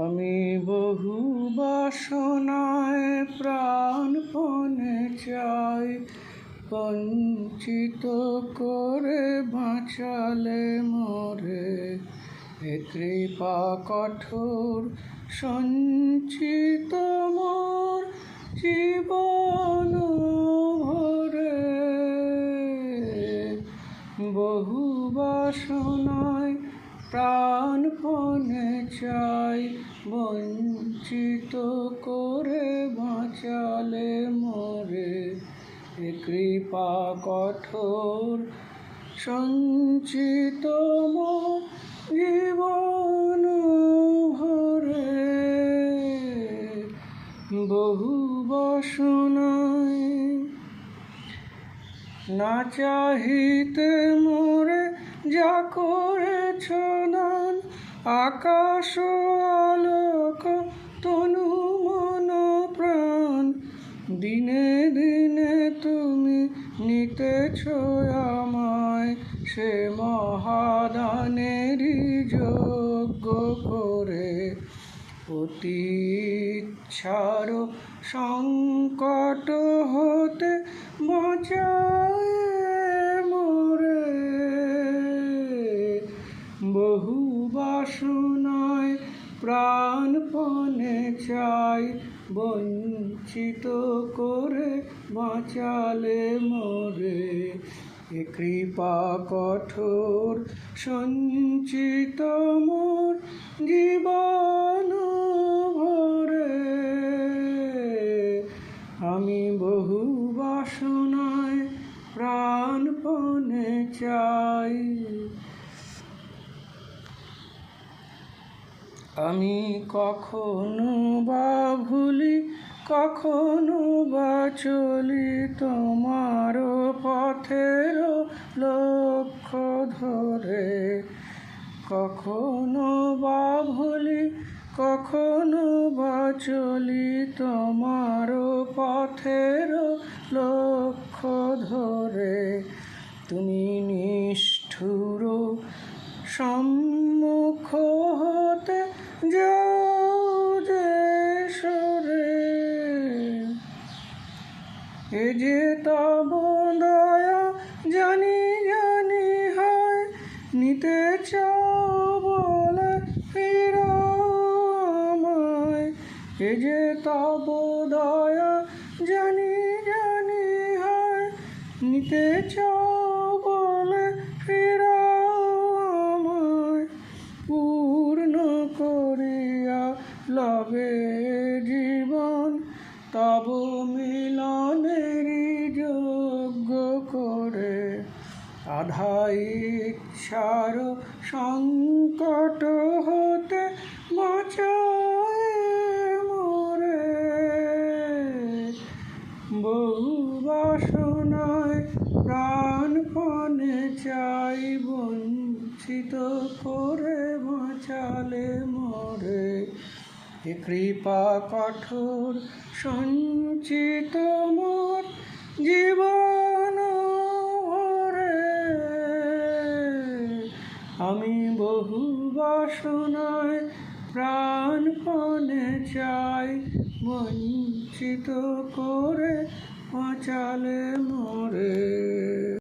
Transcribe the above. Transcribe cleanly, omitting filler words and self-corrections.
আমি বহু বাসনায় প্রাণপণে চাই, বঞ্চিত করে বাঁচালে মোরে। এ কৃপা কঠোর সঞ্চিত মোর জীবন ভরে। বহু বাসনায় প্রাণপণে চাই, বঞ্চিত করে বাঁচালে মোরে। এ কৃপা কঠোর সঞ্চিত মোর জীবন ভরে। বহু বাসনায় না চাহিতে মোরে যা করেছ দান, আকাশ আলোক তনু মন প্রাণ। দিনে দিনে তুমি নিতেছ আমায়, সে মহাদানেরই যোগ্য করে। অতি ইচ্ছার সংকট হতে বাঁচায় মোরে। বহু বাসনায় প্রাণপণে চাই, বঞ্চিত করে বাঁচালে মোরে। এ কৃপা কঠোর সঞ্চিত মোর জীবন ভরে। আমি বহু বাসনায় প্রাণপণে চাই। আমি কখনো বা ভুলি, কখনো বা চলি তোমার পথের লক্ষ্য ধরে। কখনো বা ভুলি, কখনো বা চলি তোমার পথের লক্ষ্য ধরে। তুমি নিষ্ঠুর সম্মুখ হতে যাও যে সরে। এ যে তব দয়া জানি জানি হয়, নিতে চাও বলে ফিরাও আমায়। এ যে তব দয়া জানি জানি হয়, নিতে চাও বলে ফিরাও আমায়। পূর্ণ করিয়া লবে জীবন তব মিলনেরই যোগ্য করে। আধা ইচ্ছার সংকট হতে বাঁচায় মোরে। বহু বাসনায় প্রাণপণে চাই, বঞ্চিত করে বাঁচালে মোরে। এ কৃপা কঠোর সঞ্চিত মোর জীবন ভরে। আমি বহু বাসনায় প্রাণপণে চাই, বঞ্চিত করে বাঁচালে মোরে।